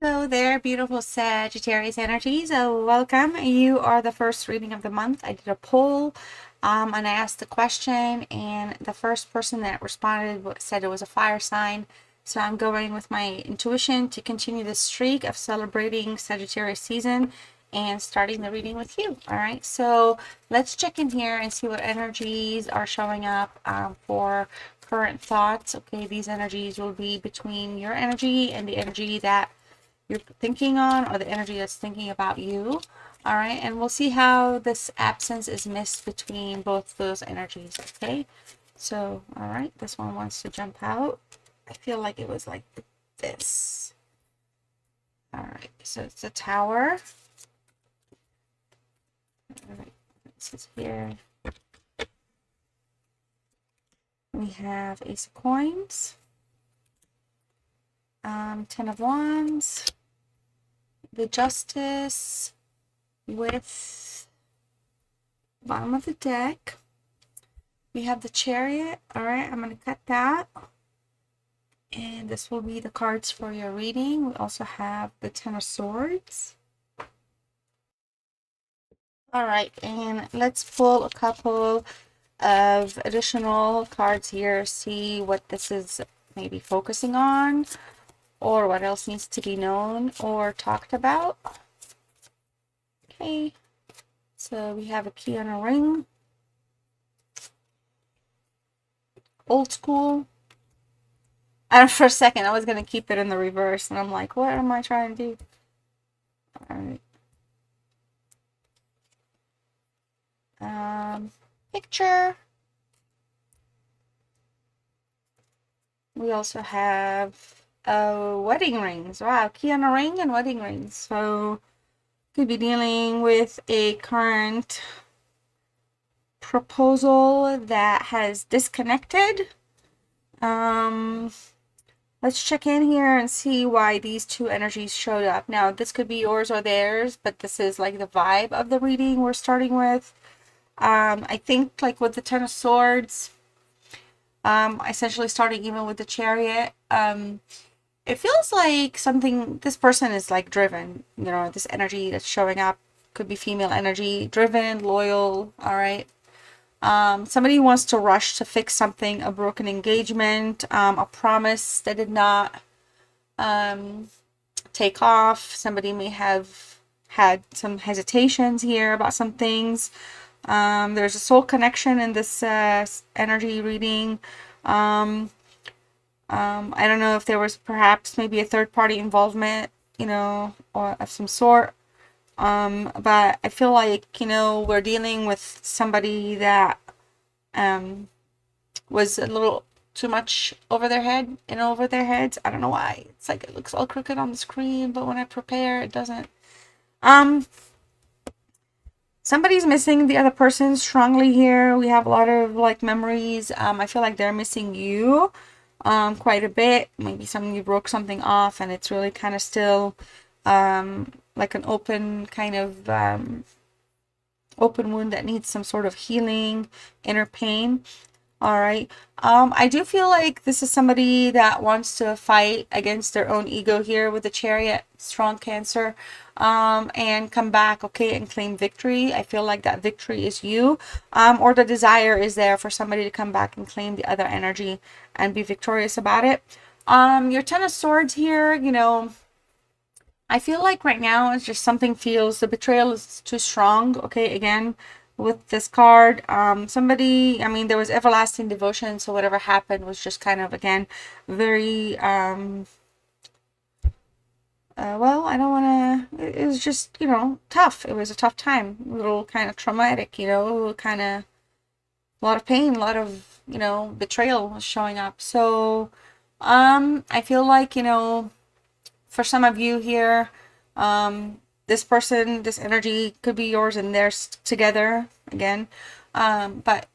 Hello there, beautiful Sagittarius energies. Welcome. You are the first reading of the month. I did a poll and I asked the question, and the first person that responded said it was a fire sign. So I'm going with my intuition to continue the streak of celebrating Sagittarius season and starting the reading with you. All right, so let's check in here and see what energies are showing up for current thoughts. Okay, these energies will be between your energy and the energy that you're thinking on, or the energy that's thinking about you. All right, and we'll see how this absence is missed between both those energies. Okay, so all right, this one wants to jump out. I feel like it was like this. All right, so it's a tower. All right, this is here. We have Ace of Coins, Ten of Wands, the Justice with bottom of the deck. We have the Chariot. All right, I'm going to cut that. And this will be the cards for your reading. We also have the Ten of Swords. All right, and let's pull a couple of additional cards here, see what this is maybe focusing on, or what else needs to be known or talked about. Okay, so we have a key on a ring, old school. And for a second, I was going to keep it in the reverse, and I'm like, what am I trying to do? All right. Picture. We also have wedding rings. Wow, key on a ring and wedding rings. So could be dealing with a current proposal that has disconnected. Let's check in here and see why these two energies showed up. Now, this could be yours or theirs, but this is like the vibe of the reading we're starting with. I think like with the Ten of Swords, essentially starting even with the Chariot, it feels like something, this person is like driven, you know, this energy that's showing up could be female energy, driven, loyal. All right. Somebody wants to rush to fix something, a broken engagement, a promise that did not take off. Somebody may have had some hesitations here about some things. There's a soul connection in this energy reading. I don't know if there was perhaps maybe a third party involvement, you know, or of some sort. But I feel like, you know, we're dealing with somebody that was a little too much over their head and over their heads. I don't know why. It's like it looks all crooked on the screen, but when I prepare, it doesn't. Somebody's missing the other person strongly here. We have a lot of like memories. I feel like they're missing you quite a bit. Maybe you broke something off and it's really kind of still like an open kind of open wound that needs some sort of healing, inner pain. All right. I do feel like this is somebody that wants to fight against their own ego here with the Chariot, strong Cancer, and come back, okay, and claim victory. I feel like that victory is you, or the desire is there for somebody to come back and claim the other energy and be victorious about it. Your Ten of Swords here, you know, I feel like right now it's just something feels the betrayal is too strong. Okay, again, with this card, somebody, I mean, there was everlasting devotion, so whatever happened was just kind of, again, very well, I don't want to, it was just, you know, tough. It was a tough time, a little kind of traumatic, you know, kind of a lot of pain, a lot of, you know, betrayal was showing up. So I feel like, you know, for some of you here, this person, this energy could be yours and theirs together again. But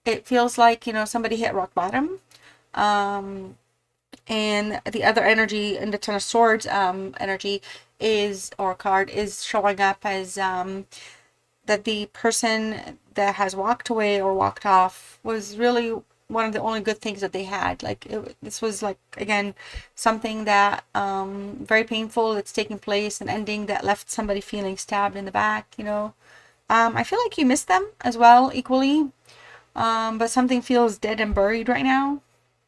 it feels like, you know, somebody hit rock bottom. And the other energy in the Ten of Swords energy is, or card, is showing up as that the person that has walked away or walked off was really one of the only good things that they had. Like this was like, again, something that very painful that's taking place, an ending that left somebody feeling stabbed in the back, you know. I feel like you miss them as well equally, but something feels dead and buried right now,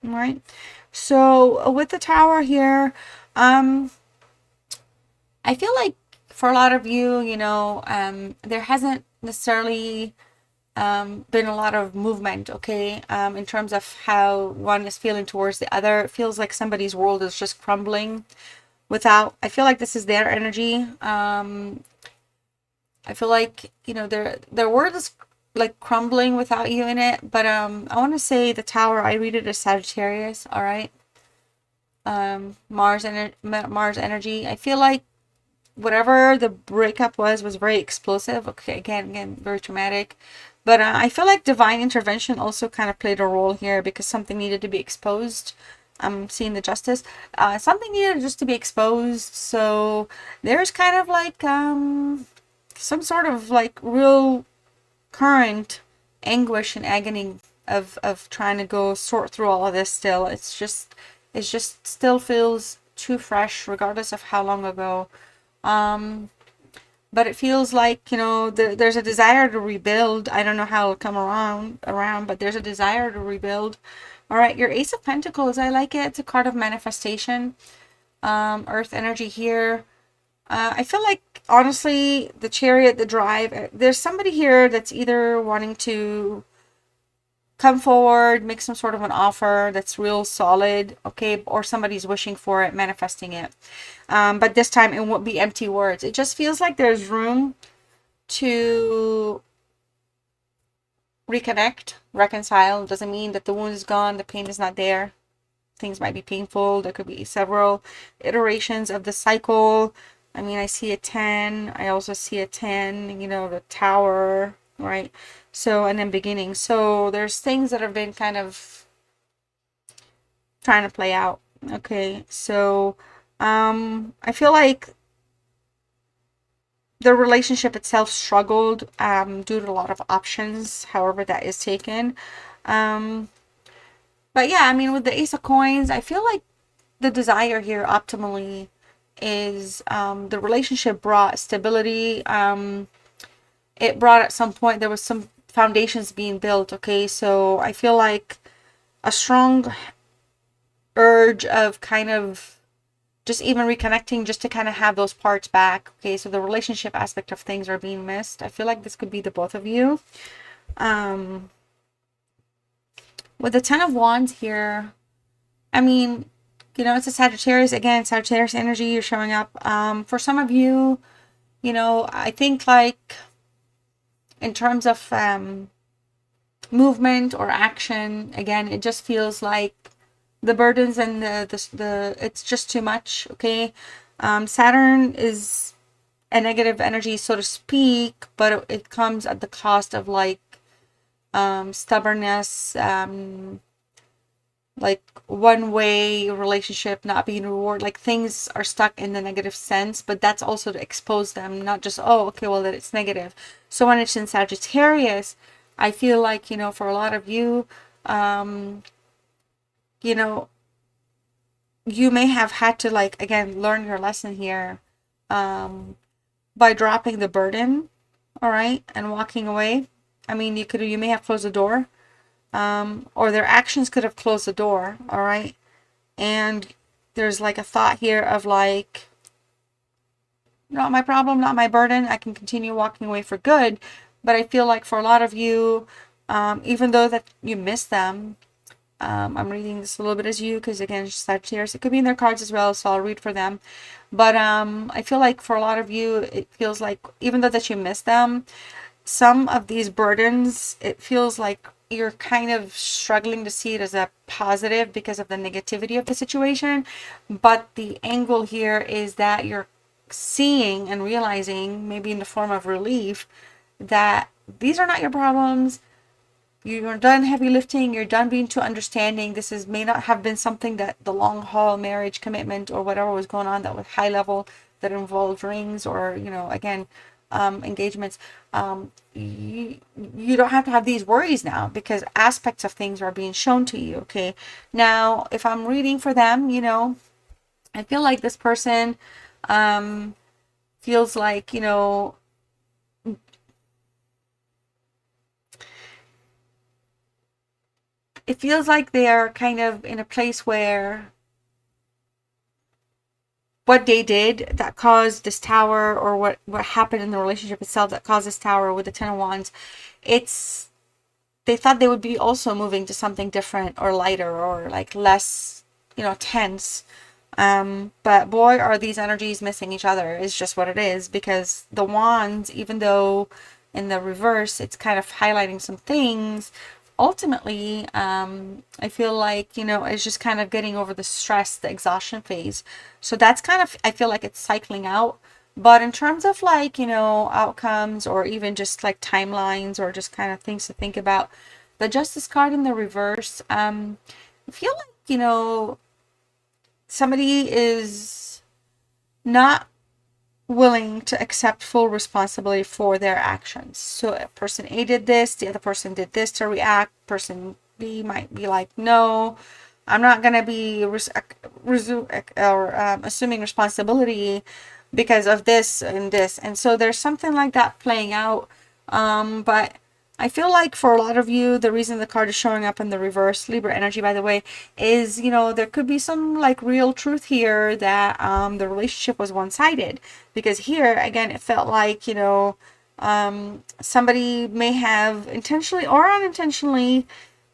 right? So with the Tower here, I feel like for a lot of you, you know, there hasn't necessarily been a lot of movement, okay, in terms of how one is feeling towards the other. It feels like somebody's world is just crumbling without, I feel like this is their energy. I feel like, you know, their world is like crumbling without you in it. But I want to say the Tower, I read it as Sagittarius, all right? Mars energy. I feel like whatever the breakup was very explosive. Okay, again, very traumatic. But I feel like divine intervention also kind of played a role here because something needed to be exposed. I'm seeing the justice. Something needed just to be exposed. So there's kind of like some sort of like real current anguish and agony of trying to go sort through all of this still. It's just still feels too fresh regardless of how long ago. But it feels like, you know, there's a desire to rebuild. I don't know how it'll come around, but there's a desire to rebuild. All right, your Ace of Pentacles, I like it. It's a card of manifestation. Earth energy here. I feel like, honestly, the Chariot, the Drive, there's somebody here that's either wanting to come forward, make some sort of an offer that's real solid, okay, or somebody's wishing for it, manifesting it. But this time it won't be empty words. It just feels like there's room to reconnect, reconcile. It doesn't mean that the wound is gone, the pain is not there. Things might be painful. There could be several iterations of the cycle. I mean, I see a 10. I also see a 10, you know, the Tower, right? So, and then beginning. So there's things that have been kind of trying to play out. Okay, so I feel like the relationship itself struggled due to a lot of options, however that is taken. But yeah, I mean, with the Ace of Coins, I feel like the desire here optimally is the relationship brought stability. It brought at some point, there was some foundations being built, okay? So I feel like a strong urge of kind of just even reconnecting just to kind of have those parts back, okay? So the relationship aspect of things are being missed. I feel like this could be the both of you. With the Ten of Wands here, I mean, you know, it's a Sagittarius. Again, Sagittarius energy, you're showing up. For some of you, you know, I think like in terms of movement or action, again, it just feels like the burdens and the it's just too much, okay? Saturn is a negative energy, so to speak, but it comes at the cost of like stubbornness, like one-way relationship not being rewarded, like things are stuck in the negative sense, but that's also to expose them, not just, oh, okay, well, that it's negative. So when it's in Sagittarius, I feel like, you know, for a lot of you, you know, you may have had to, like, again, learn your lesson here by dropping the burden, all right, and walking away. I mean, you may have closed the door, or their actions could have closed the door, all right? And there's like a thought here of like, not my problem, not my burden. I can continue walking away for good. But I feel like for a lot of you, even though that you miss them, I'm reading this a little bit as you, because again, Sagittarius, it could be in their cards as well, so I'll read for them. But I feel like for a lot of you, it feels like even though that you miss them, some of these burdens, it feels like you're kind of struggling to see it as a positive because of the negativity of the situation. But the angle here is that you're seeing and realizing, maybe in the form of relief, that these are not your problems. You're done heavy lifting. You're done being too understanding. This is may not have been something that the long haul marriage commitment or whatever was going on that was high level, that involved rings, or, you know, again, engagements, you don't have to have these worries now because aspects of things are being shown to you. Okay. Now, if I'm reading for them, you know, I feel like this person feels like, you know, it feels like they are kind of in a place where what they did that caused this tower, or what happened in the relationship itself that caused this tower with the Ten of Wands, it's, they thought they would be also moving to something different or lighter or like less, you know, tense. But boy, are these energies missing each other, is just what it is, because the wands, even though in the reverse it's kind of highlighting some things, ultimately I feel like, you know, it's just kind of getting over the stress, the exhaustion phase. So that's kind of, I feel like it's cycling out. But in terms of like, you know, outcomes or even just like timelines or just kind of things to think about, the Justice card in the reverse, I feel like, you know, somebody is not willing to accept full responsibility for their actions. So person A did this, the other person did this to react. Person B might be like, no, I'm not going to be assuming responsibility because of this and this. And so there's something like that playing out. But I feel like for a lot of you, the reason the card is showing up in the reverse, Libra energy, by the way, is, you know, there could be some like real truth here that the relationship was one-sided. Because here, again, it felt like, you know, somebody may have intentionally or unintentionally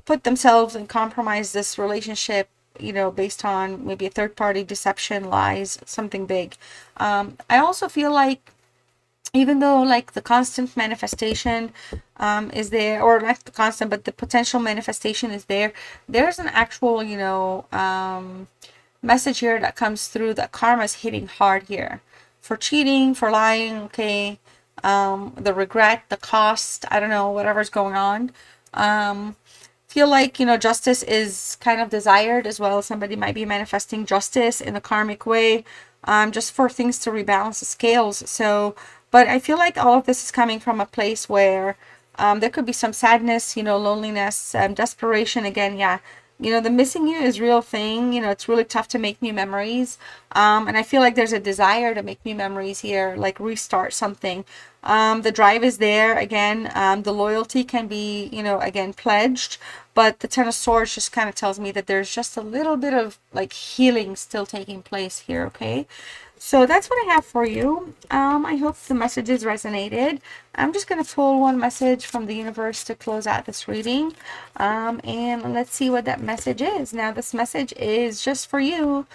put themselves and compromised this relationship, you know, based on maybe a third-party deception, lies, something big. I also feel like even though like the constant manifestation is there, or not the constant, but the potential manifestation is there, there's an actual, you know, message here that comes through that karma is hitting hard here for cheating, for lying, okay, the regret, the cost, I don't know, whatever's going on. Feel like, you know, justice is kind of desired as well. Somebody might be manifesting justice in a karmic way, just for things to rebalance the scales. So, but I feel like all of this is coming from a place where there could be some sadness, you know, loneliness, desperation. Again, yeah, you know, the missing you is real thing. You know, it's really tough to make new memories. And I feel like there's a desire to make new memories here, like restart something. The drive is there again. The loyalty can be, you know, again, pledged. But the Ten of Swords just kind of tells me that there's just a little bit of like healing still taking place here, okay? So that's what I have for you. I hope the messages resonated. I'm just going to pull one message from the universe to close out this reading. And let's see what that message is. Now, this message is just for you.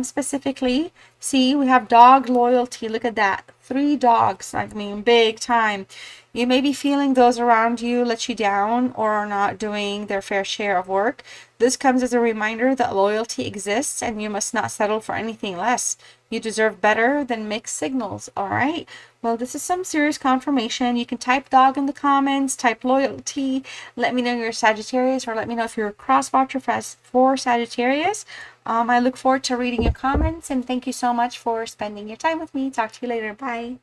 Specifically, see, we have dog loyalty. Look at that. 3 dogs. I mean, big time. You may be feeling those around you let you down or are not doing their fair share of work. This comes as a reminder that loyalty exists and you must not settle for anything less. You deserve better than mixed signals, all right? Well, this is some serious confirmation. You can type dog in the comments, type loyalty. Let me know you're Sagittarius, or let me know if you're a cross-watcher for Sagittarius. I look forward to reading your comments, and thank you so much for spending your time with me. Talk to you later. Bye.